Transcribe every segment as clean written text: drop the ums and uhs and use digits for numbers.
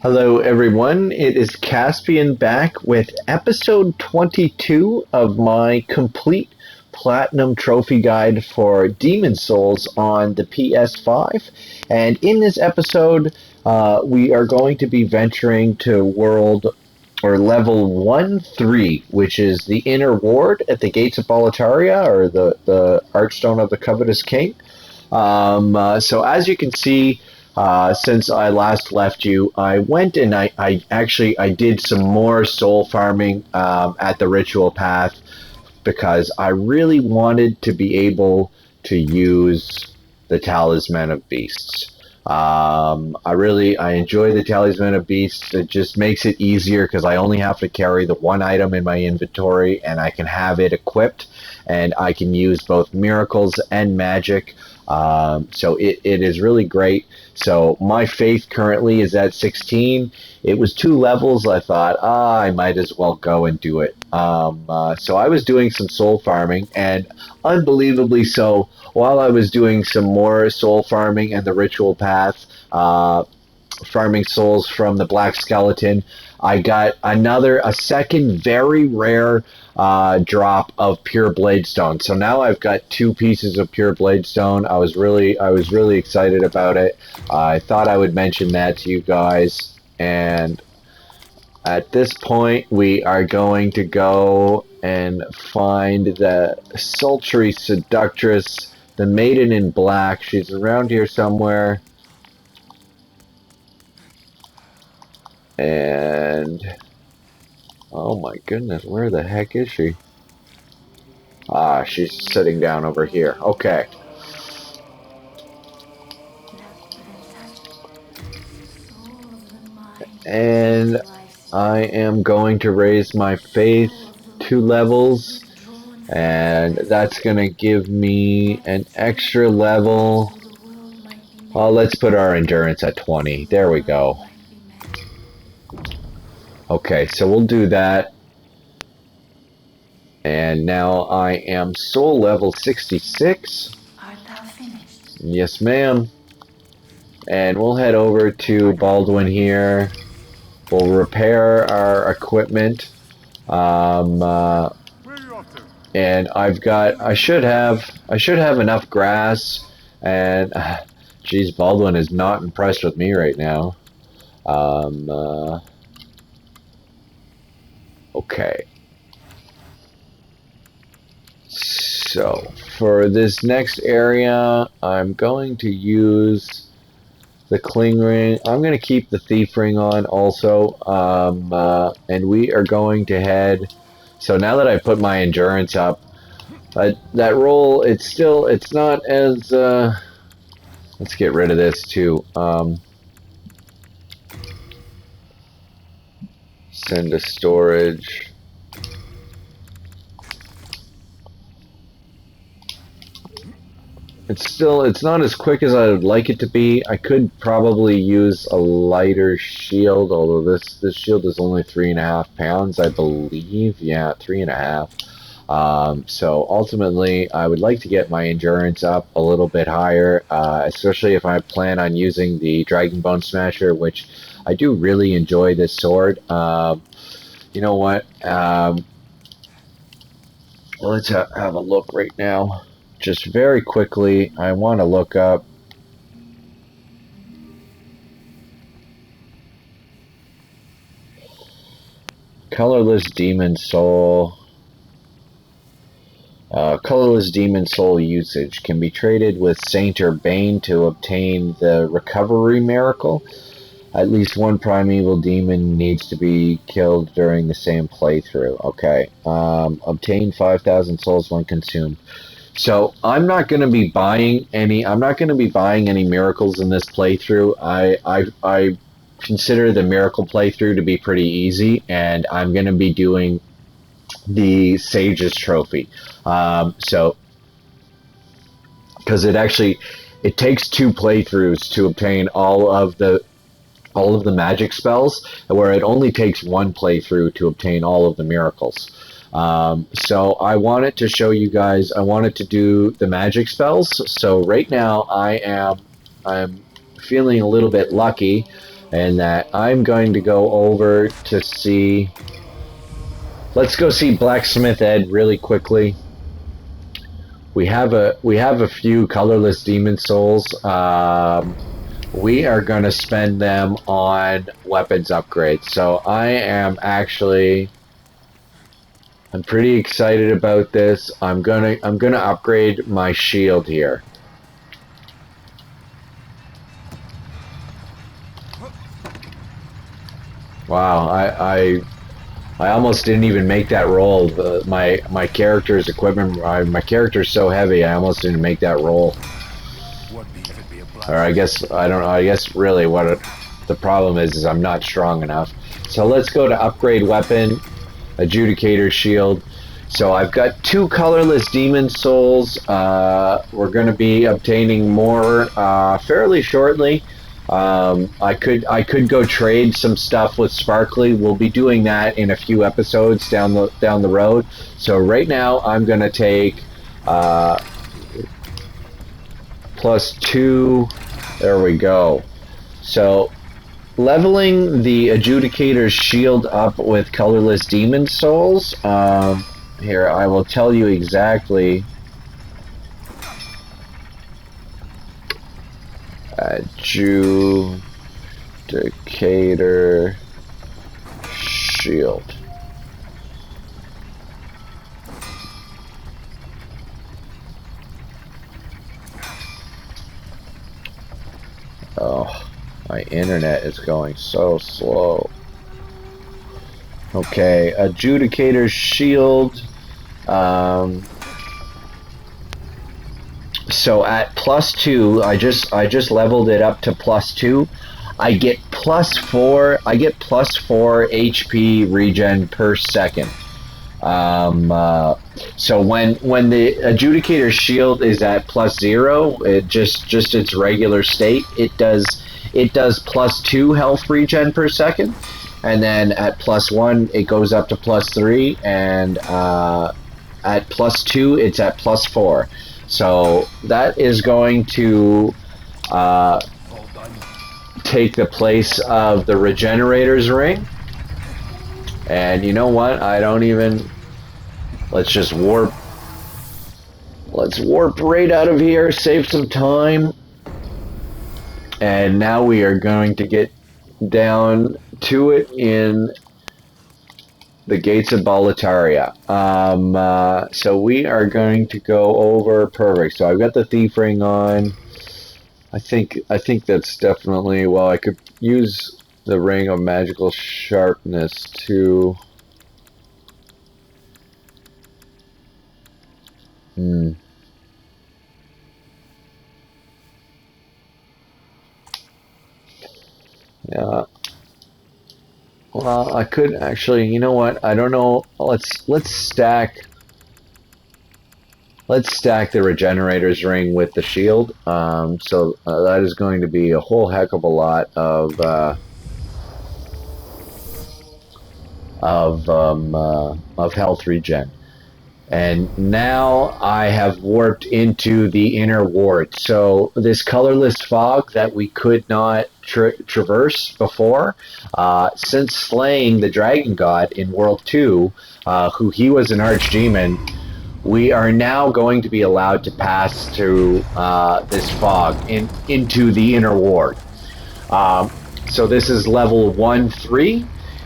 Hello, everyone. It is Caspian back with episode 22 of my complete platinum trophy guide for Demon Souls on the PS5. And in this episode, we are going to be venturing to world or level 1-3, which is the inner ward at the gates of Boletaria, or the Archstone of the Covetous King. So as you can see, since I last left you, I went and I did some more soul farming at the ritual path because I really wanted to be able to use the Talisman of Beasts. I enjoy the Talisman of Beasts. It just makes it easier because I only have to carry the one item in my inventory and I can have it equipped and I can use both miracles and magic. So it is really great. So my faith currently is at 16. It was 2 levels. I thought, I might as well go and do it. So I was doing some soul farming, and unbelievably so, while I was doing some more soul farming and the ritual path, farming souls from the Black Skeleton, I got a second very rare drop of pure Bladestone. So now I've got 2 pieces of pure Bladestone. I was really excited about it. I thought I would mention that to you guys. And at this point, we are going to go and find the sultry seductress, the maiden in black. She's around here somewhere. And oh my goodness, where the heck is she? Ah, she's sitting down over here. Okay. And I am going to raise my faith 2 levels, and that's going to give me an extra level. Oh, let's put our endurance at 20. There we go. Okay, so we'll do that. And now I am soul level 66. Art thou finished? Yes, ma'am. And we'll head over to Baldwin here. We'll repair our equipment. And I should have enough grass. And geez, Baldwin is not impressed with me right now. Okay. So for this next area, I'm going to use the cling ring. I'm going to keep the thief ring on also, and we are going to head. So now that I put my endurance up, that roll, it's not as. Let's get rid of this too. Send to storage. It's not as quick as I would like it to be. I could probably use a lighter shield, although this shield is only 3.5 pounds, I believe. Yeah, 3.5. So ultimately, I would like to get my endurance up a little bit higher, especially if I plan on using the Dragon Bone Smasher, which I do really enjoy this sword. You know what? Let's have a look right now. Just very quickly, I want to look up Colorless Demon Soul. Colorless Demon Soul usage can be traded with Saint or Bane to obtain the Recovery Miracle. At least one primeval demon needs to be killed during the same playthrough. Okay. Obtain 5,000 souls when consumed. So I'm not going to be buying any. I'm not going to be buying any miracles in this playthrough. I consider the miracle playthrough to be pretty easy, and I'm going to be doing the Sage's Trophy. So because it takes 2 playthroughs to obtain all of the magic spells, where it only takes 1 playthrough to obtain all of the miracles. So I wanted to show you guys, I wanted to do the magic spells. So right now I'm feeling a little bit lucky and that I'm going to go over to see... Let's go see Blacksmith Ed really quickly. We have a few colorless demon souls. We are going to spend them on weapons upgrades. So I'm pretty excited about this. I'm gonna upgrade my shield here. Wow, I almost didn't even make that roll. My character's equipment, my character's so heavy, I almost didn't make that roll. Or I guess I don't know. I guess really the problem is I'm not strong enough. So let's go to upgrade weapon, adjudicator shield. So I've got 2 colorless demon souls. We're going to be obtaining more fairly shortly. I could go trade some stuff with Sparkly. We'll be doing that in a few episodes down the road. So right now I'm going to take +2. There we go. So leveling the adjudicator's shield up with colorless demon souls. Here, I will tell you exactly. Adjudicator shield. Oh, my internet is going so slow. Okay, adjudicator shield. So at +2, I just leveled it up to +2. I get +4. I get +4 HP regen per second. So when the adjudicator shield is at +0, it just its regular state, it does +2 health regen per second, and then at +1 it goes up to +3, and at +2 it's at +4. So that is going to take the place of the Regenerator's Ring. And you know what? I don't even... Let's just warp. Let's warp right out of here, save some time. And now we are going to get down to it in the gates of Boletaria. So we are going to go over... Perfect. So I've got the Thief Ring on. I think that's definitely... Well, I could use the Ring of Magical Sharpness to... Yeah. Well, I could actually... You know what? I don't know. Let's stack... Let's stack the Regenerator's Ring with the shield. So that is going to be a whole heck of a lot of health regen. And now I have warped into the inner ward. So this colorless fog that we could not traverse before, since slaying the Dragon God in World 2, who he was an archdemon, we are now going to be allowed to pass through this fog into the inner ward. So this is level 1-3.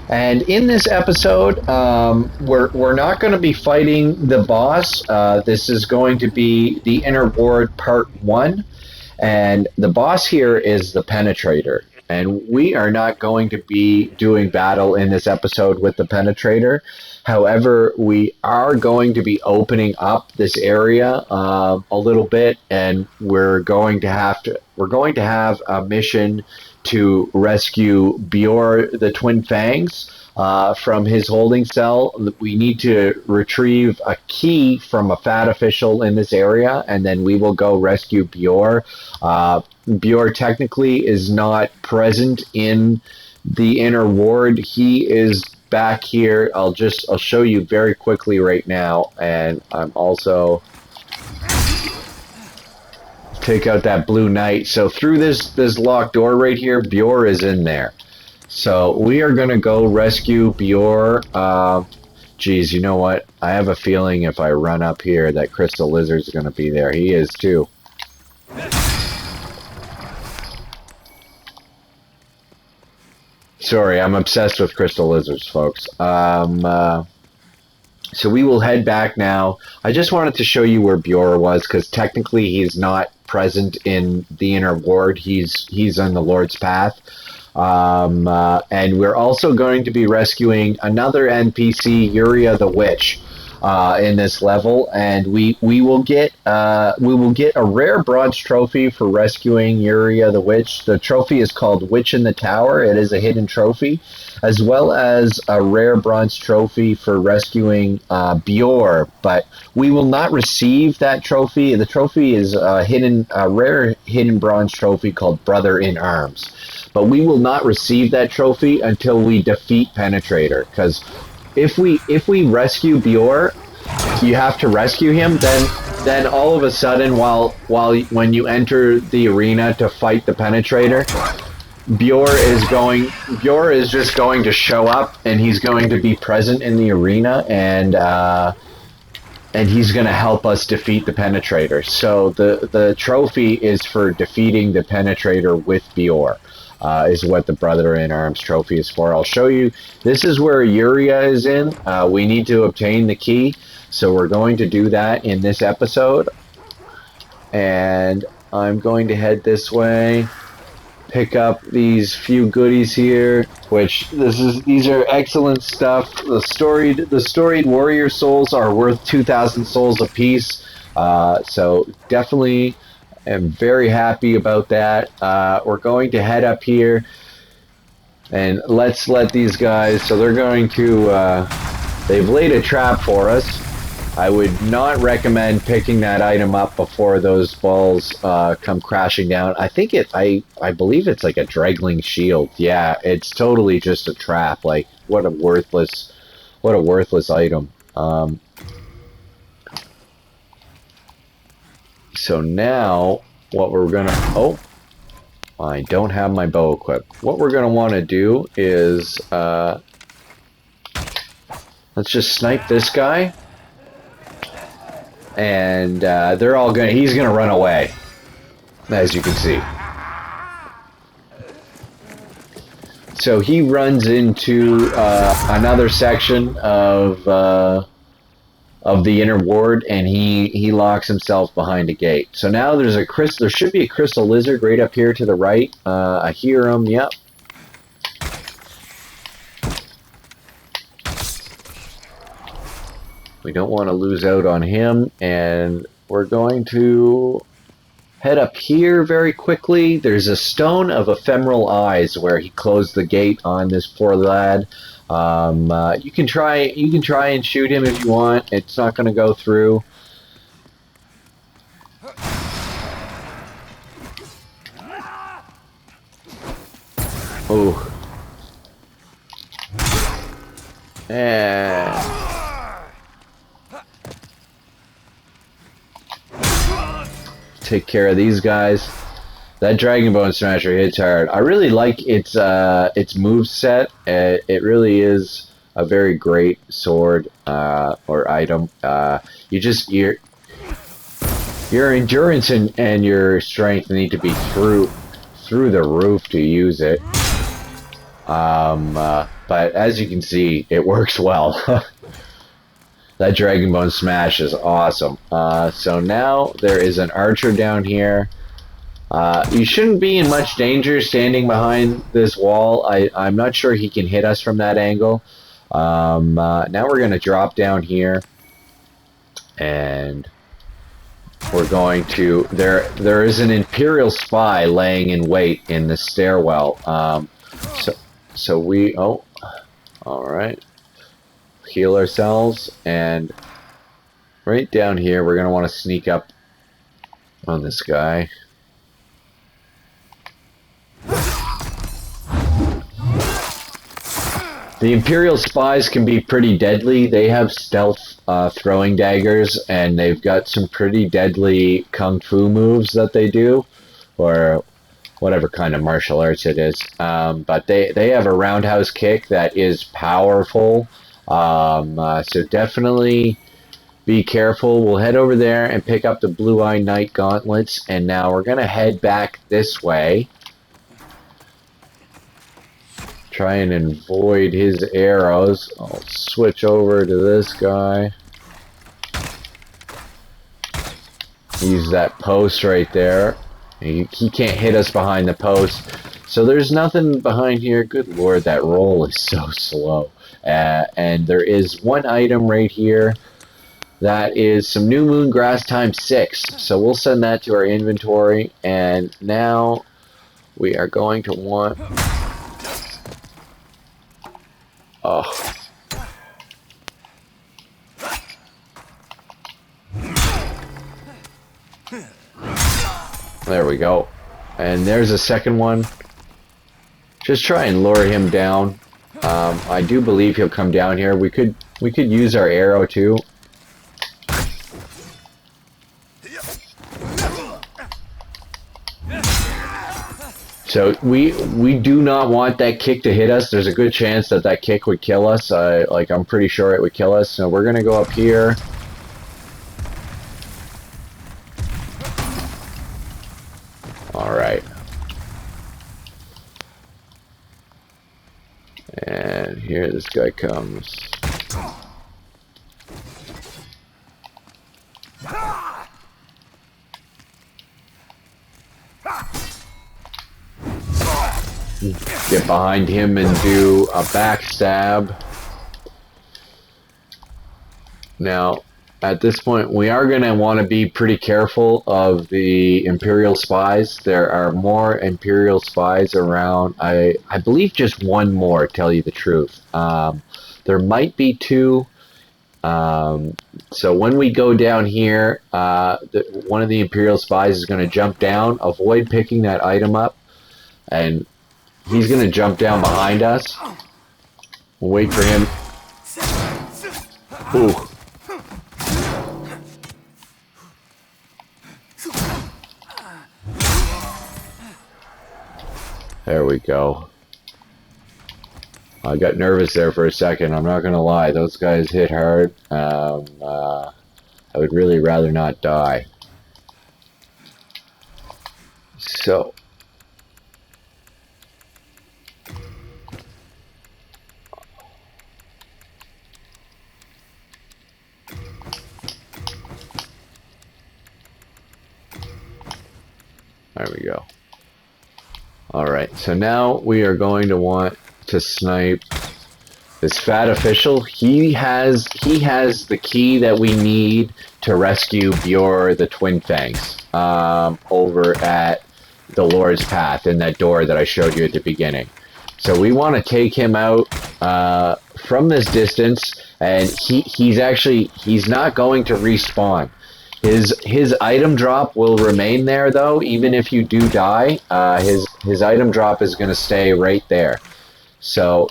And in this episode, we're not going to be fighting the boss. This is going to be the Inner Ward Part 1. And the boss here is the Penetrator. And we are not going to be doing battle in this episode with the Penetrator. However, we are going to be opening up this area a little bit, and we're going to have a mission to rescue Biorr the Twin Fangs from his holding cell. We need to retrieve a key from a fat official in this area, and then we will go rescue Biorr. Biorr technically is not present in the inner ward. He is back here. I'll show you very quickly right now, and I'm also take out that blue knight. So through this locked door right here, Biorr is in there. So we are going to go rescue Biorr. Geez, you know what? I have a feeling if I run up here that Crystal Lizard's going to be there. He is too. Sorry, I'm obsessed with Crystal Lizards, folks. So we will head back now. I just wanted to show you where Biorr was, because technically he's not present in the inner ward. He's on the Lord's Path. And we're also going to be rescuing another NPC, Yuria The Witch, in this level, and we will get a rare bronze trophy for rescuing Yuria The Witch. The trophy is called Witch in the Tower. It is a hidden trophy, as well as a rare bronze trophy for rescuing Biorr. But we will not receive that trophy. The trophy is a rare hidden bronze trophy called Brother in Arms. But we will not receive that trophy until we defeat Penetrator, because if we rescue Biorr, you have to rescue him. Then all of a sudden, when you enter the arena to fight the Penetrator, Biorr is just going to show up, and he's going to be present in the arena, and he's going to help us defeat the Penetrator. So the trophy is for defeating the Penetrator with Biorr. Is what the Brother in Arms trophy is for. I'll show you. This is where Yuria is in. We need to obtain the key, so we're going to do that in this episode. And I'm going to head this way, pick up these few goodies here, which these are excellent stuff. The storied warrior souls are worth 2,000 souls apiece. So definitely am very happy about that. We're going to head up here, and let's let these guys, so they're going to, they've laid a trap for us. I would not recommend picking that item up before those balls come crashing down. I believe it's like a Dregling shield. Yeah, it's totally just a trap. Like, what a worthless item. So now, what we're gonna... Oh, I don't have my bow equipped. What we're gonna want to do is... let's just snipe this guy. And they're all gonna... He's gonna run away, as you can see. So he runs into another section of the inner ward, and he locks himself behind a gate. So now there should be a crystal lizard right up here to the right. I hear him. Yep. We don't want to lose out on him, and we're going to head up here very quickly. There's a stone of ephemeral eyes where he closed the gate on this poor lad. You can try and shoot him if you want. It's not going to go through. Oh. And take care of these guys. That Dragon Bone Smasher hits hard. I really like its move set. It really is a very great sword or item. Your endurance and your strength need to be through the roof to use it. But as you can see, it works well. That Dragon Bone Smash is awesome. So now there is an archer down here. You shouldn't be in much danger standing behind this wall. I'm not sure he can hit us from that angle. Now we're going to drop down here, and we're going to... There is an Imperial spy laying in wait in the stairwell. So we... Oh, alright. Heal ourselves, and right down here we're going to want to sneak up on this guy. The Imperial spies can be pretty deadly. They have stealth throwing daggers, and they've got some pretty deadly kung fu moves that they do, or whatever kind of martial arts it is. But they have a roundhouse kick that is powerful. So definitely be careful. We'll head over there and pick up the Blue-Eye Knight gauntlets, and now we're going to head back this way. Try and avoid his arrows. I'll switch over to this guy. Use that post right there. He can't hit us behind the post. So there's nothing behind here. Good lord, that roll is so slow. And there is one item right here. That is some New Moon Grass times 6. So we'll send that to our inventory. And now we are going to want... Oh. There we go. And there's a second one. Just try and lure him down. I do believe he'll come down here. We could use our arrow too. So we do not want that kick to hit us. There's a good chance that that kick would kill us. I'm pretty sure it would kill us. So we're gonna go up here. All right. And here this guy comes. Get behind him and do a backstab. Now, at this point, we are going to want to be pretty careful of the Imperial spies. There are more Imperial spies around. I believe just one more, to tell you the truth. There might be 2. So when we go down here, one of the Imperial spies is going to jump down. Avoid picking that item up. And he's going to jump down behind us. We'll wait for him. Ooh. There we go. I got nervous there for a second. I'm not going to lie. Those guys hit hard. I would really rather not die. So... There we go. Alright, so now we are going to want to snipe this fat official. He has the key that we need to rescue Biorr the Twin Fangs over at the Lord's Path in that door that I showed you at the beginning. So we want to take him out from this distance, and he's not going to respawn. His item drop will remain there, though, even if you do die. His item drop is going to stay right there. So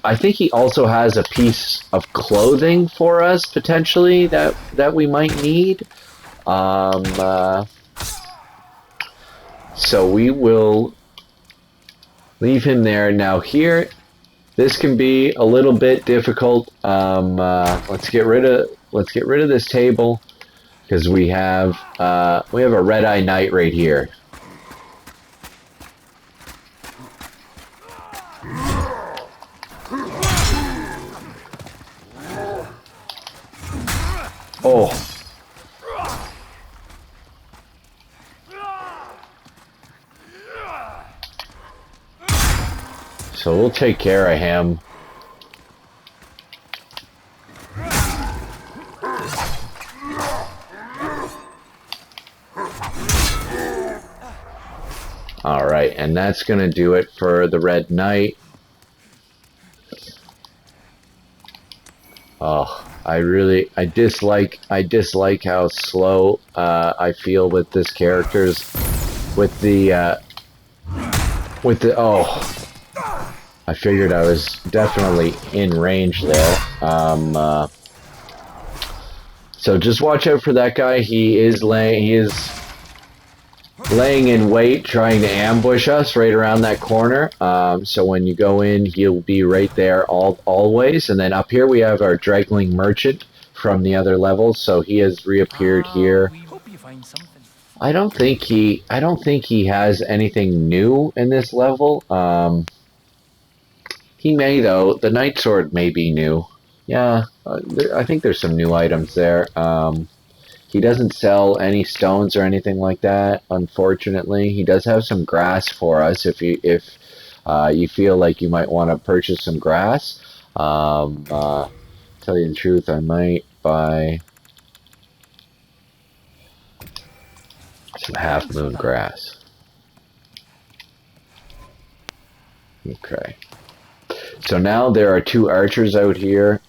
I think he also has a piece of clothing for us potentially that we might need. So we will leave him there. Now here, this can be a little bit difficult. Let's get rid of this table. Because we have a Red-Eye Knight right here. Oh. So we'll take care of him. Alright, and that's going to do it for the Red Knight. Oh, I dislike how slow I feel with this character's with the oh. I figured I was definitely in range there. So just watch out for that guy. He is laying in wait, trying to ambush us right around that corner. So when you go in, he'll be right there always. And then up here we have our Dragling Merchant from the other levels. So he has reappeared here. We hope you find something. I don't think he has anything new in this level. He may though. The Night Sword may be new. Yeah, I think there's some new items there. He doesn't sell any stones or anything like that, unfortunately. He does have some grass for us if you feel like you might want to purchase some grass. Tell you the truth, I might buy some half moon grass. Okay. So now there are two archers out here.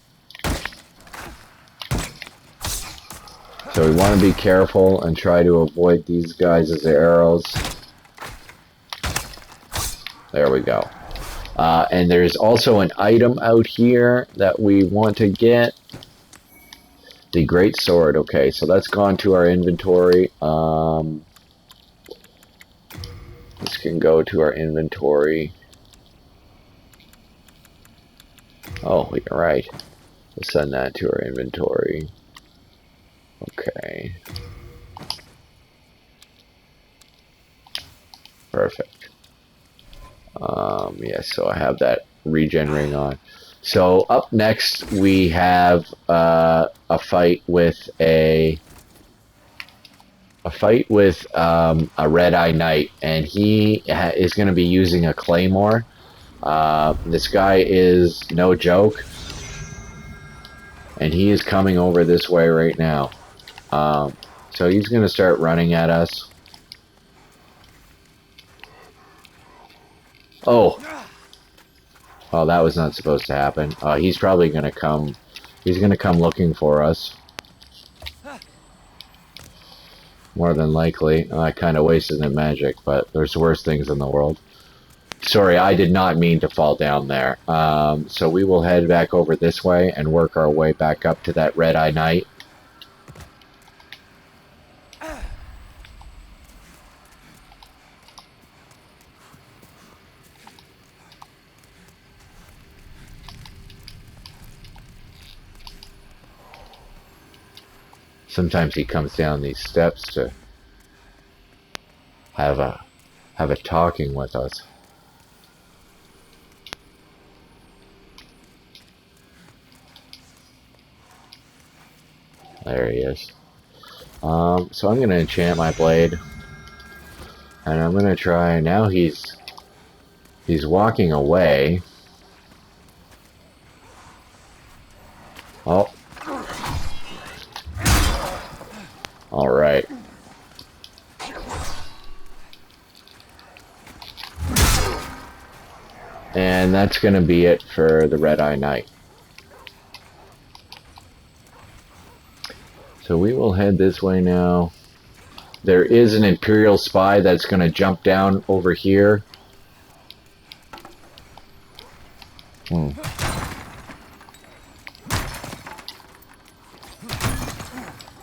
So we want to be careful and try to avoid these guys' arrows. There we go. And there's also an item out here that we want to get. The Great Sword. Okay, so that's gone to our inventory. This can go to our inventory. Oh, you're right. Let's send that to our inventory. Okay. Perfect. Yes, so I have that regen ring on. So up next we have a fight with a Red-Eye Knight, and he is going to be using a claymore. This guy is no joke, and he is coming over this way right now. So he's going to start running at us. Oh, that was not supposed to happen. He's probably going to come. He's going to come looking for us. More than likely. I kind of wasted the magic, but there's worse things in the world. Sorry, I did not mean to fall down there. So we will head back over this way and work our way back up to that Red-Eye Knight. Sometimes he comes down these steps to have a talking with us. There he is. So I'm going to enchant my blade, and I'm going to try. Now he's walking away. Oh. All right. And that's going to be it for the Red-Eye Knight. So we will head this way now. There is an Imperial spy that's going to jump down over here.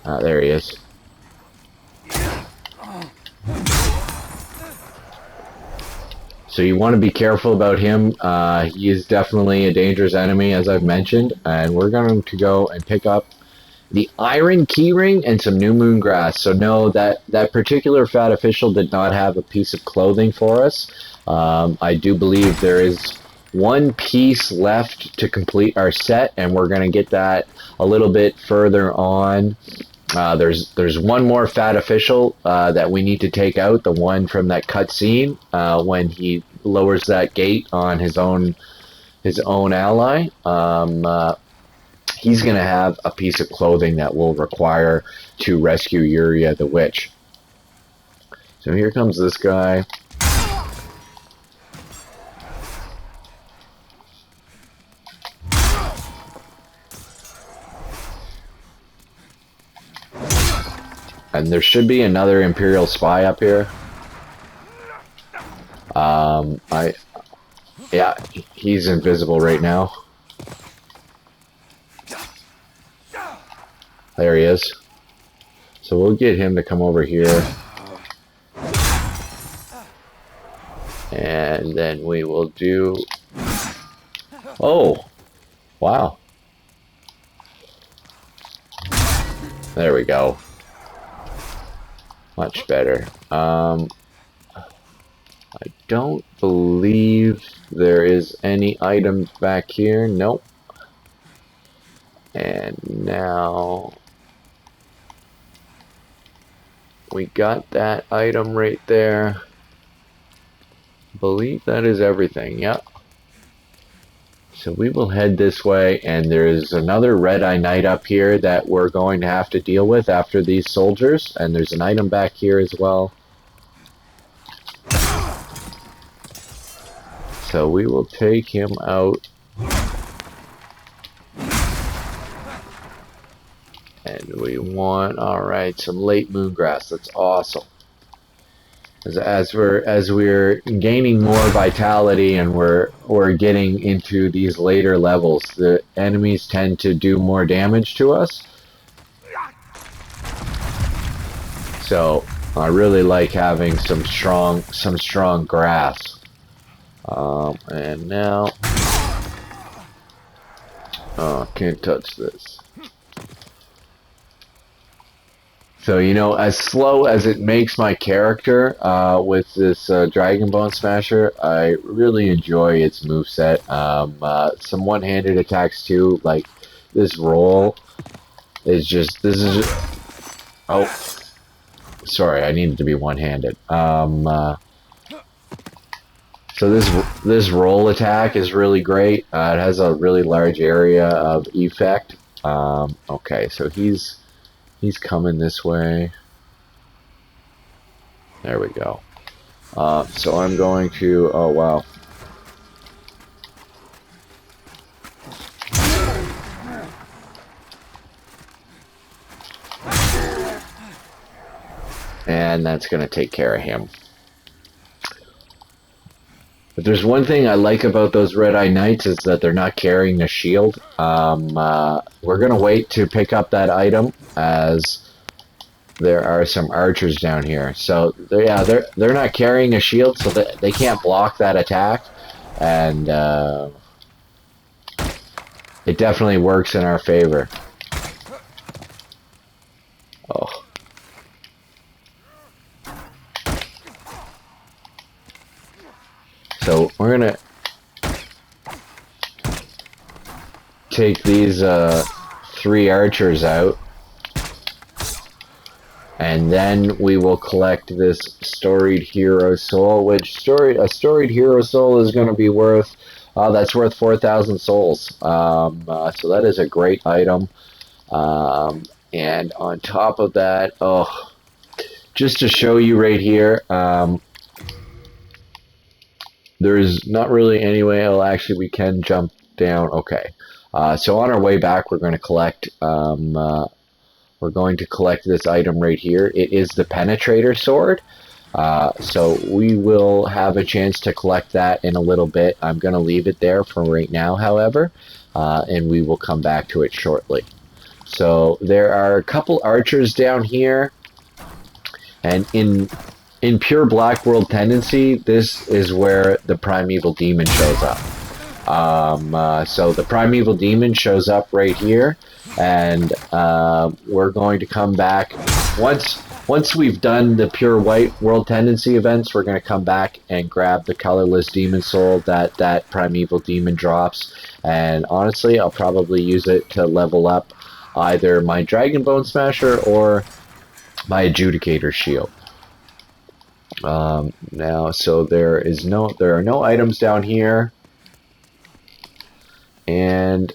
There he is. So you want to be careful about him. He is definitely a dangerous enemy, as I've mentioned. And we're going to go and pick up the Iron Keyring and some New Moon Grass. So no, that particular fat official did not have a piece of clothing for us. I do believe there is one piece left to complete our set, and we're going to get that a little bit further on. There's one more fat official that we need to take out, the one from that cutscene when he lowers that gate on his own ally. He's going to have a piece of clothing that we'll require to rescue Yuria the Witch. So here comes this guy. And there should be another Imperial spy up here. Yeah, he's invisible right now. There he is. So we'll get him to come over here. And then we will do... Oh! Wow. There we go. Much better. I don't believe there is any items back here. Nope. And now... we got that item right there. Believe that is everything. Yep. So we will head this way, and there's another red-eye knight up here that we're going to have to deal with after these soldiers, and there's an item back here as well. So we will take him out. And we want, alright, some late moongrass. That's awesome. As we're gaining more vitality and we're getting into these later levels, the enemies tend to do more damage to us. So I really like having some strong grass. And now, oh, can't touch this. So, you know, as slow as it makes my character with this Dragon Bone Smasher, I really enjoy its moveset. Some one-handed attacks too, like this roll is just, oh, sorry, I needed to be one-handed. So this roll attack is really great. It has a really large area of effect. Okay, so he's coming this way. There we go. So I'm going to... oh, wow. And that's going to take care of him. But there's one thing I like about those red-eye knights is that they're not carrying a shield. We're going to wait to pick up that item as there are some archers down here. So yeah, they're not carrying a shield, so they can't block that attack. And it definitely works in our favor. Oh. So we're gonna take these 3 archers out, and then we will collect this storied hero soul. Which a storied hero soul is going to be worth that's worth 4,000 souls. So that is a great item. And on top of that, oh, just to show you right here. There's not really any way. Oh, actually, we can jump down. Okay. So on our way back, we're going to collect. We're going to collect this item right here. It is the Penetrator sword. So we will have a chance to collect that in a little bit. I'm going to leave it there for right now, however, and we will come back to it shortly. So there are a couple archers down here, and in pure Black World Tendency, this is where the Primeval Demon shows up. So the Primeval Demon shows up right here, and we're going to come back. Once we've done the pure White World Tendency events, we're going to come back and grab the colorless Demon Soul that Primeval Demon drops. And honestly, I'll probably use it to level up either my Dragon Bone Smasher or my Adjudicator Shield. Now, so there are no items down here, and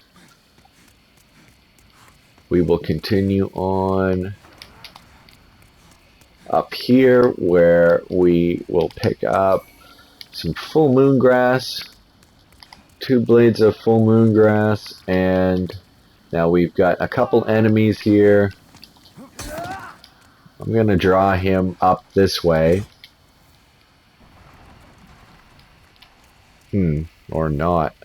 we will continue on up here where we will pick up some full moon grass, 2 blades of full moon grass, and now we've got a couple enemies here. I'm gonna draw him up this way. Or not.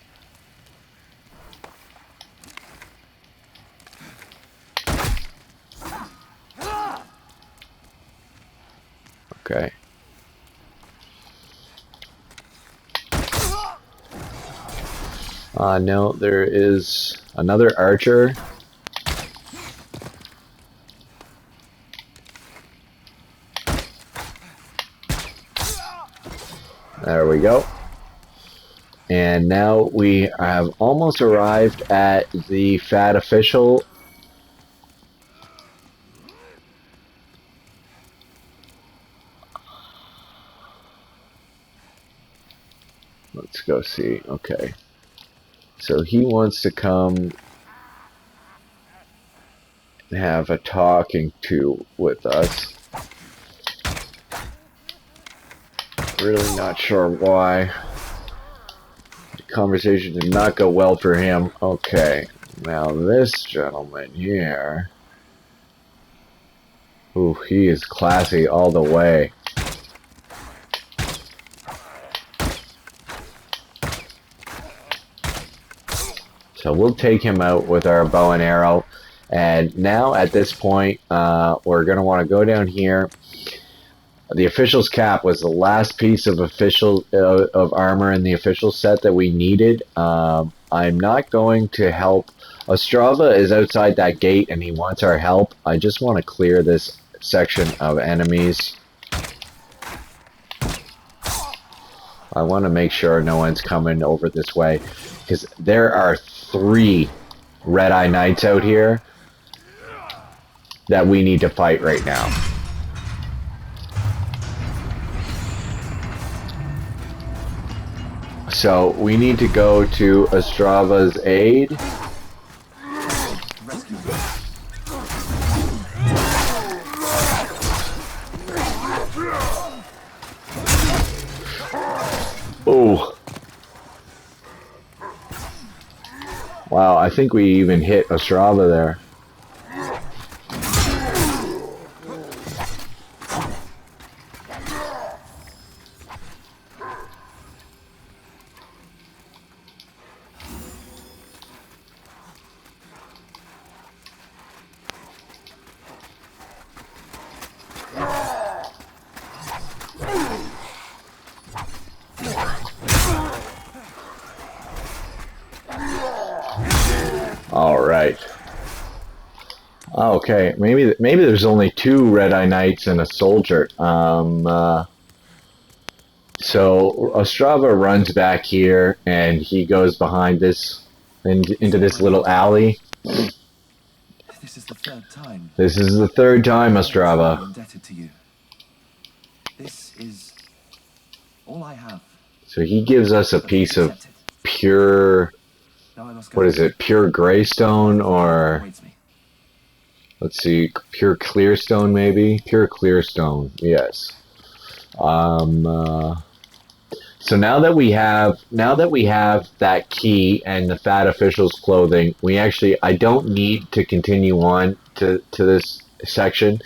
Okay. No, there is another archer. There we go. And now we have almost arrived at the fat official. Let's go see. Okay. So he wants to come and have a talking to with us. Really not sure why. The conversation did not go well for him. Okay. Now this gentleman here. Ooh, he is classy all the way. So we'll take him out with our bow and arrow. And now at this point, we're going to want to go down here. The official's cap was the last piece of of armor in the official set that we needed. I'm not going to help. Ostrava is outside that gate and he wants our help. I just want to clear this section of enemies. I want to make sure no one's coming over this way, because there are 3 Red-Eye Knights out here that we need to fight right now. So we need to go to Ostrava's aid. Oh. Wow, I think we even hit Ostrava there. All right. Okay, maybe there's only 2 Red-Eye Knights and a soldier. So Ostrava runs back here and he goes behind this into this little alley. This is the 3rd time. This is the 3rd time, Ostrava. I'm indebted to you. This is all I have. So he gives us a piece of pure, what is it, pure greystone, or let's see, pure clearstone maybe? Pure clearstone, yes. So now that we have that key and the fat official's clothing, I don't need to continue on to this section.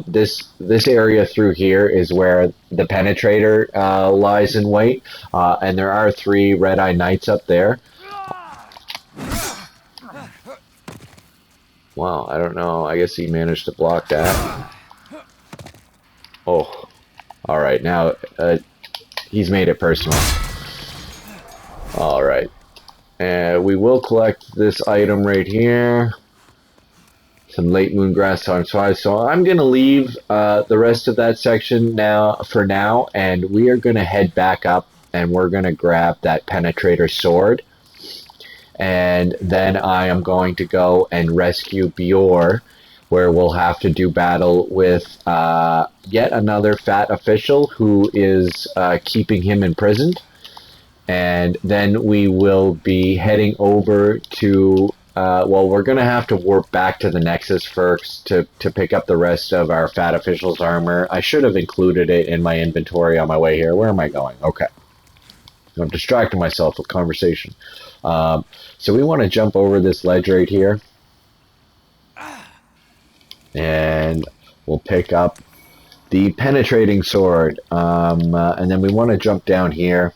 This area through here is where the Penetrator lies in wait, and there are 3 Red-Eye Knights up there. Wow, I don't know. I guess he managed to block that. Oh, all right. Now he's made it personal. All right, and we will collect this item right here. Some late moon grass times 5. So I'm going to leave the rest of that section for now, and we are going to head back up and we're going to grab that Penetrator sword. And then I am going to go and rescue Biorr, where we'll have to do battle with yet another fat official who is keeping him imprisoned. And then we will be heading over to well, we're going to have to warp back to the Nexus first to pick up the rest of our fat official's armor. I should have included it in my inventory on my way here. Where am I going? Okay. I'm distracting myself with conversation. So we want to jump over this ledge right here. And we'll pick up the penetrating sword. And then we want to jump down here.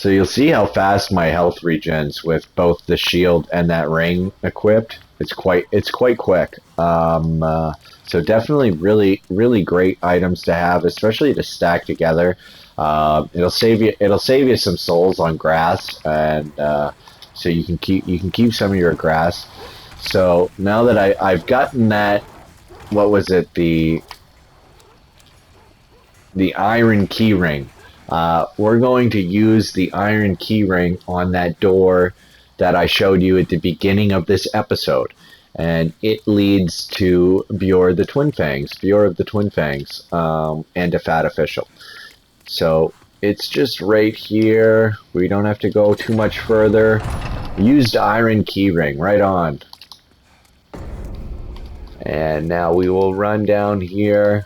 So you'll see how fast my health regens with both the shield and that ring equipped. It's quite quick. So definitely really great items to have, especially to stack together. It'll save you some souls on grass, and so you can keep some of your grass. So now that I've gotten that, what was it, the iron keyring. We're going to use the iron keyring on that door that I showed you at the beginning of this episode. And it leads to Biorr the Twin Fangs, Biorr of the Twin Fangs, and a Fat Official. So it's just right here. We don't have to go too much further. Used iron keyring, right on. And now we will run down here.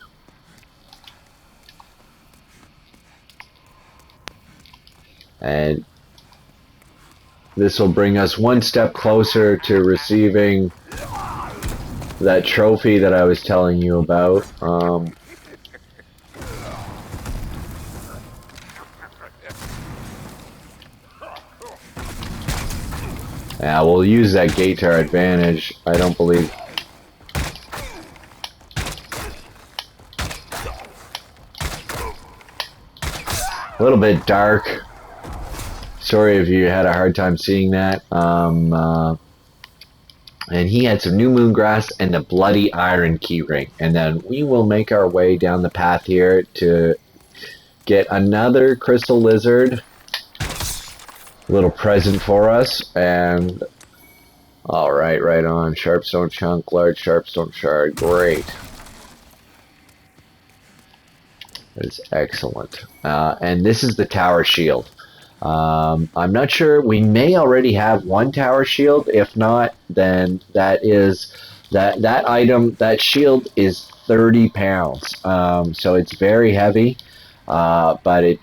And this will bring us one step closer to receiving that trophy that I was telling you about. Yeah, we'll use that gate to our advantage. I don't believe... A little bit dark. Sorry if you had a hard time seeing that. And he had some new moon grass and the bloody iron keyring. And then we will make our way down the path here to get another crystal lizard. Little present for us. And alright, right on. Sharpstone chunk, large sharpstone shard. Great. That is excellent. And this is the tower shield. I'm not sure. We may already have one tower shield. If not, then that item, that shield is 30 pounds. So it's very heavy, but it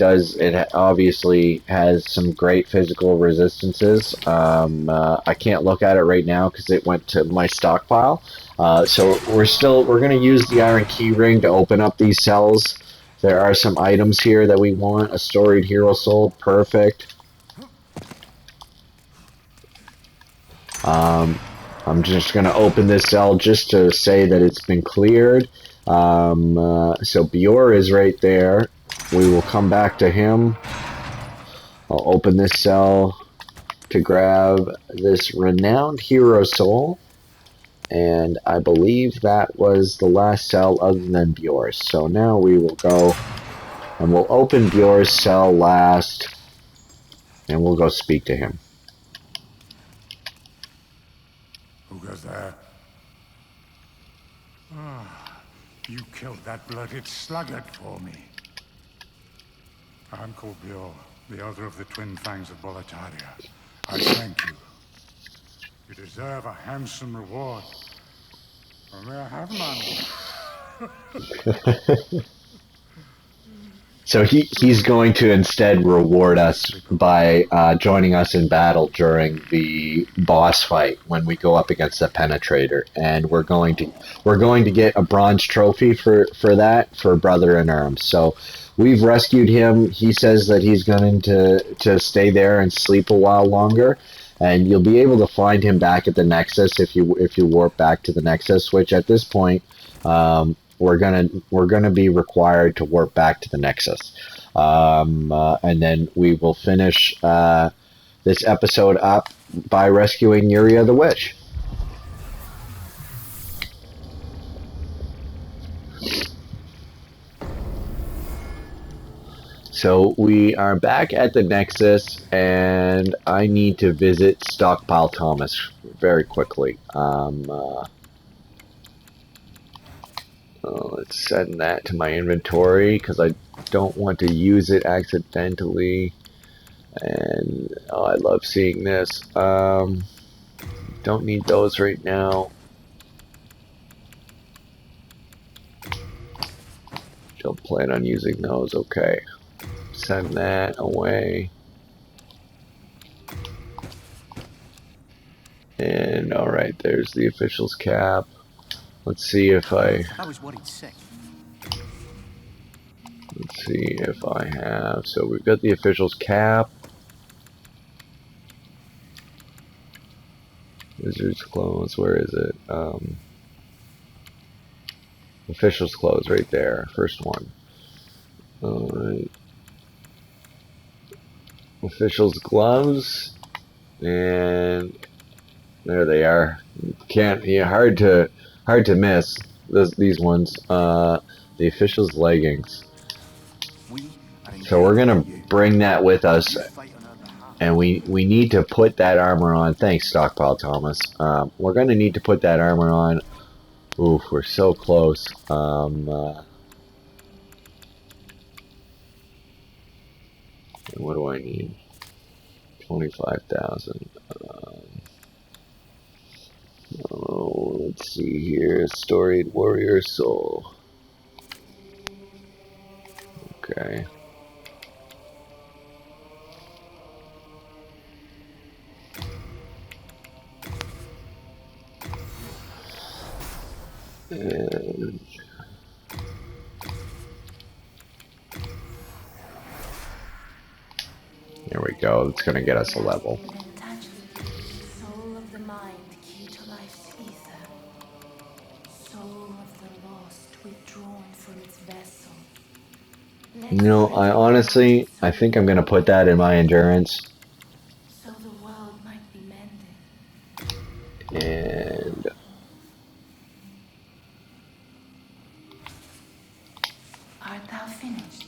obviously has some great physical resistances. I can't look at it right now because it went to my stockpile. So we're going to use the iron key ring to open up these cells. There are some items here that we want. A storied hero soul, perfect. I'm just going to open this cell just to say that it's been cleared. So Biorr is right there. We will come back to him. I'll open this cell to grab this renowned hero soul. And I believe that was the last cell other than Biorr's. So now we will go and we'll open Biorr's cell last. And we'll go speak to him. Who goes there? Ah, you killed that blooded sluggard for me. I'm called Biorr, the other of the Twin Fangs of Boletaria. I thank you. You deserve a handsome reward. May I have none? So he's going to instead reward us by joining us in battle during the boss fight when we go up against the Penetrator, and we're going to get a bronze trophy for that for Brother in Arms. So we've rescued him. He says that he's going to stay there and sleep a while longer. And you'll be able to find him back at the Nexus if you warp back to the Nexus, which at this point we're gonna be required to warp back to the Nexus, and then we will finish this episode up by rescuing Yuria the Witch. So we are back at the Nexus, and I need to visit Stockpile Thomas very quickly. Let's send that to my inventory because I don't want to use it accidentally. And I love seeing this. Don't need those right now. Don't plan on using those. Okay. Send that away. And alright, there's the official's cap. Let's see if I... That was what he'd say. Let's see if I have... So we've got the official's cap. Wizard's clothes, where is it? Official's clothes, right there. First one. Alright. Official's gloves. And there they are. Hard to miss these ones. The official's leggings. So we're gonna bring that with us, and we need to put that armor on. Thanks, Stockpile Thomas. We're gonna need to put that armor on. Oof, we're so close. What do I need? 25,000. Oh, let's see here. Storied Warrior Soul. Okay. And there we go. It's going to get us a level. Soul of the mind, key to life's ether. Soul of the lost, withdrawn from its vessel. You know, I think I'm going to put that in my endurance. So the world might be mended. And Art thou finished?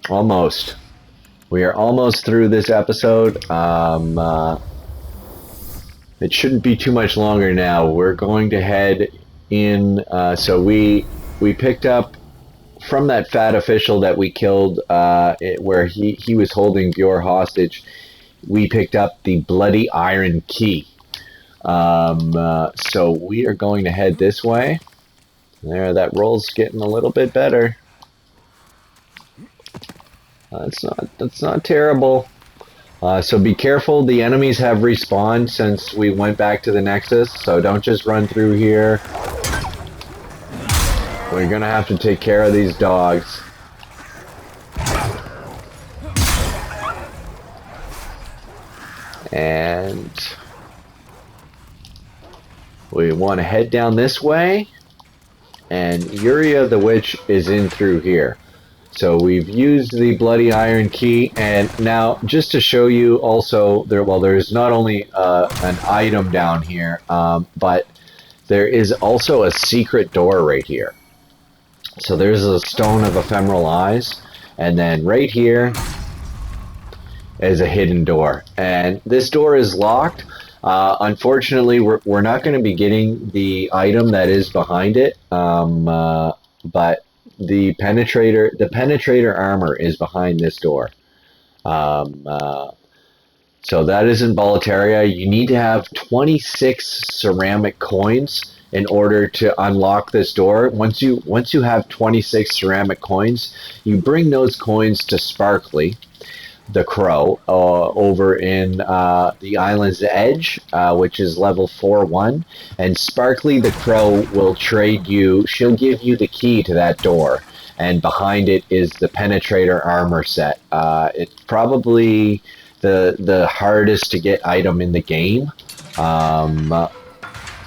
almost. We are almost through this episode. It shouldn't be too much longer now. We're going to head in. So we picked up from that fat official that we killed, where he was holding Biorr hostage. We picked up the Bloody Iron Key. So we are going to head this way. There, that roll's getting a little bit better. That's not terrible. So be careful. The enemies have respawned since we went back to the Nexus. So don't just run through here. We're gonna have to take care of these dogs. And we want to head down this way. And Yuria the Witch is in through here. So we've used the Bloody Iron Key, and now just to show you also, there's not only an item down here, but there is also a secret door right here. So there's a Stone of Ephemeral Eyes, and then right here is a hidden door. And this door is locked. Unfortunately, we're not going to be getting the item that is behind it, but the penetrator armor is behind this door. So that is in Boletaria. You need to have 26 ceramic coins in order to unlock this door. Once you have 26 ceramic coins, you bring those coins to Sparkly the Crow over in the island's edge, which is level 4-1, and Sparkly the Crow will trade you. She'll give you the key to that door, and behind it is the penetrator armor set. It's probably the hardest to get item in the game.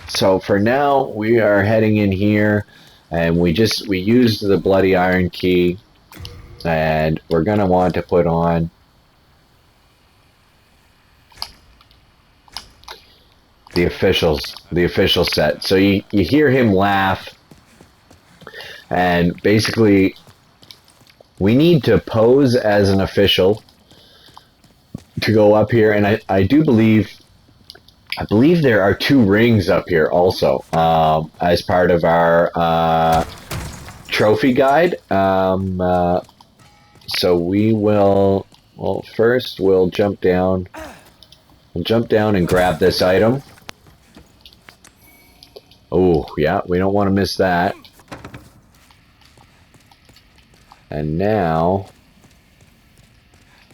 So for now, we are heading in here, and we used the Bloody Iron Key, and we're gonna want to put on the official set. So you hear him laugh, and basically we need to pose as an official to go up here, and I believe there are 2 rings up here also, as part of our trophy guide. So we will, well, first we'll jump down. We'll jump down and grab this item. Oh, yeah, we don't want to miss that. And now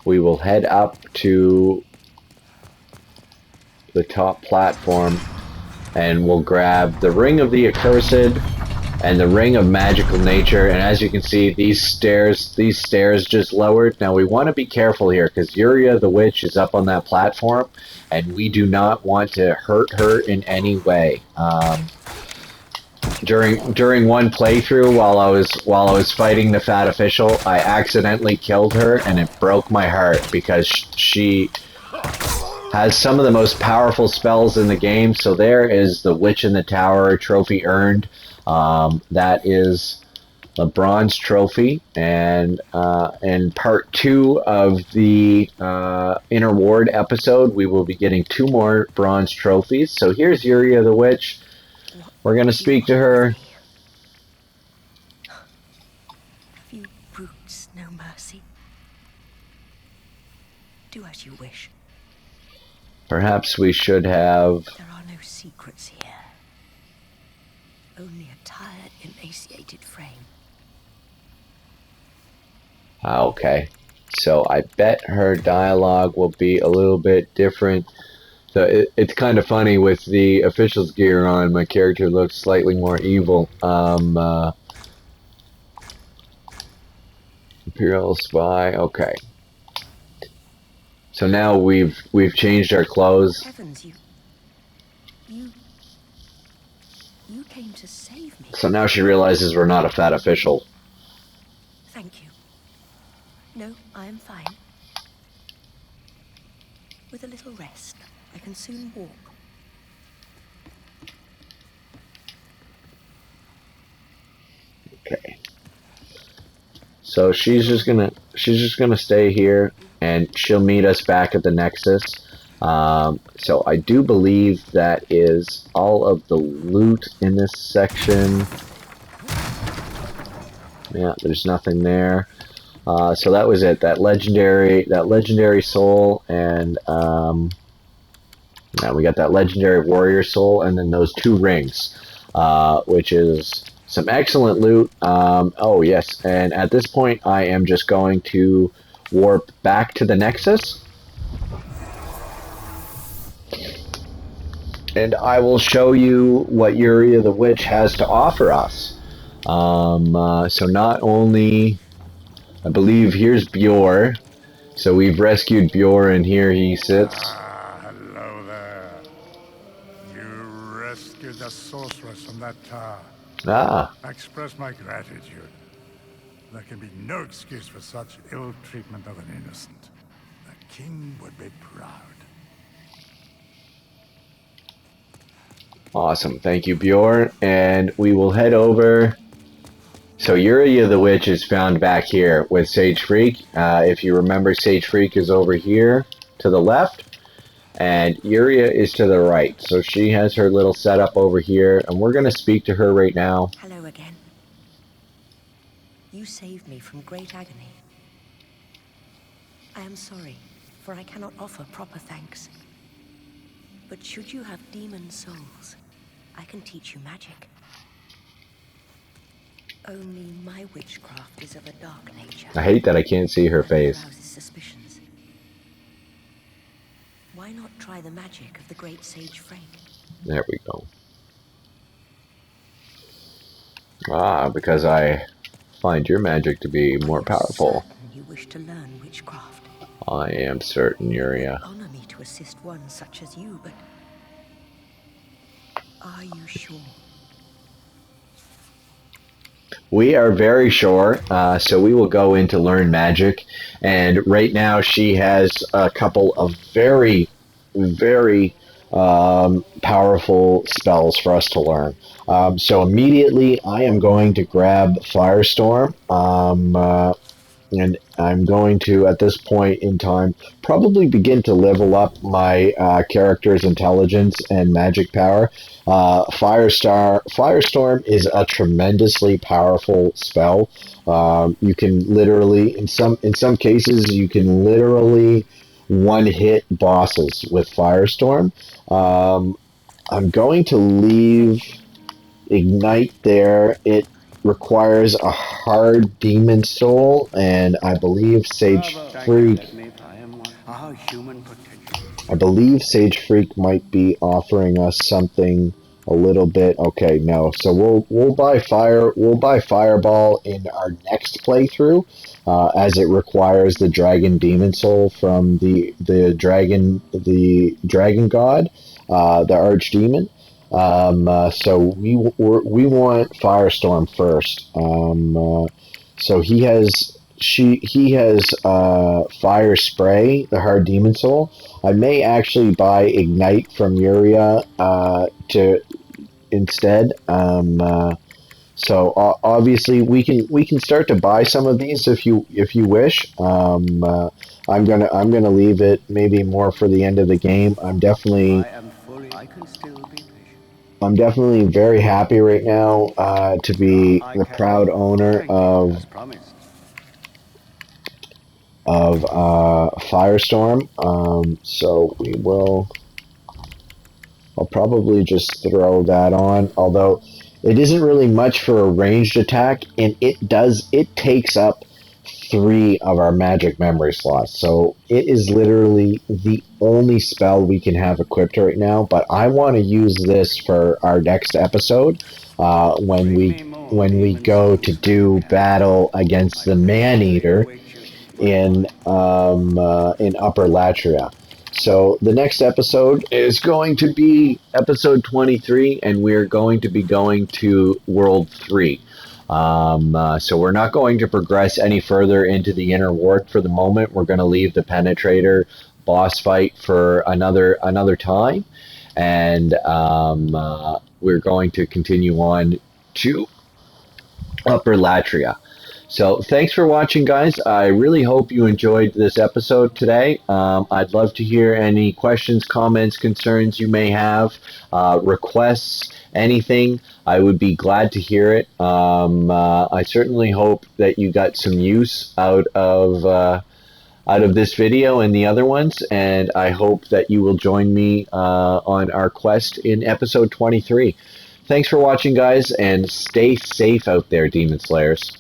we will head up to the top platform, and we'll grab the Ring of the Accursed and the Ring of Magical Nature. And as you can see, these stairs just lowered. Now we want to be careful here because Yuria the Witch is up on that platform, and we do not want to hurt her in any way. During one playthrough, while I was fighting the Fat Official, I accidentally killed her, and it broke my heart because she has some of the most powerful spells in the game. So there is the Witch in the Tower trophy earned. That is a bronze trophy, and in part 2 of the Inner Ward episode, we will be getting 2 more bronze trophies. So here's Yuria the Witch. We're going to speak to her. Have you brutes no mercy? Do as you wish. Perhaps we should have... There are no secrets here. Only a tired, emaciated frame. Okay. So I bet her dialogue will be a little bit different. So it's kind of funny with the official's gear on, my character looks slightly more evil. Imperial Spy, okay. So now we've changed our clothes. Heavens, you came to save me. So now she realizes we're not a fat official. Thank you. No, I am fine. With a little rest, I can soon walk. Okay. So she's just gonna stay here, and she'll meet us back at the Nexus. So I do believe that is all of the loot in this section. Yeah, there's nothing there. So that was it. That legendary soul, and now we got that legendary warrior soul, and then those 2 rings, which is some excellent loot. Oh yes, and at this point I am just going to warp back to the Nexus, and I will show you what Yuria the Witch has to offer us. So not only, I believe, here's Biorr. So we've rescued Biorr, and here he sits. Hello there. You rescued the sorceress from that tower. Ah, I express my gratitude. There can be no excuse for such ill treatment of an innocent. The king would be proud. awesome. Thank you, Biorr. And we will head over. So Yuria the Witch is found back here with Sage Freak. If you remember, Sage Freak is over here to the left, and Yuria is to the right. So she has her little setup over here, and we're going to speak to her right now. Hello again. You saved me from great agony. I am sorry, for I cannot offer proper thanks. But should you have demon souls, I can teach you magic. Only my witchcraft is of a dark nature. I hate that I can't see her face. Arouses suspicions. Why not try the magic of the great sage Frank? There we go. Ah, because I find your magic to be more powerful. You wish to learn witchcraft. I am certain, Yuria. Honor me to assist one such as you, but are you sure? We are very sure, so we will go in to learn magic. And right now she has a couple of very, very powerful spells for us to learn. So immediately I am going to grab Firestorm. And I'm going to, at this point in time, probably begin to level up my character's intelligence and magic power. Firestorm is a tremendously powerful spell. You can literally, in some cases, you can literally one-hit bosses with Firestorm. I'm going to leave Ignite there. It requires a hard demon soul, and I believe Sage Freak might be offering us something a little bit. Okay, no. So we'll buy fireball in our next playthrough, as it requires the dragon demon soul from the dragon god, the archdemon. So we want Firestorm first. So he has fire spray, the hard demon soul. I may actually buy ignite from Yuria to instead. So obviously we can start to buy some of these if you wish. I'm gonna leave it maybe more for the end of the game. I'm definitely very happy right now to be the proud owner of Firestorm. So I'll probably just throw that on, although it isn't really much for a ranged attack, and it takes up 3 of our magic memory slots. So it is literally the only spell we can have equipped right now, but I want to use this for our next episode, when we go to do battle against the Man-Eater in Upper Latria. So the next episode is going to be episode 23, and we're going to be going to World 3. So we're not going to progress any further into the inner ward for the moment. We're going to leave the Penetrator boss fight for another time, and we're going to continue on to Upper Latria. So thanks for watching, guys. I really hope you enjoyed this episode today. I'd love to hear any questions, comments, concerns you may have, requests, anything. I would be glad to hear it. I certainly hope that you got some use out of this video and the other ones, and I hope that you will join me on our quest in episode 23. Thanks for watching, guys, and stay safe out there, Demon Slayers.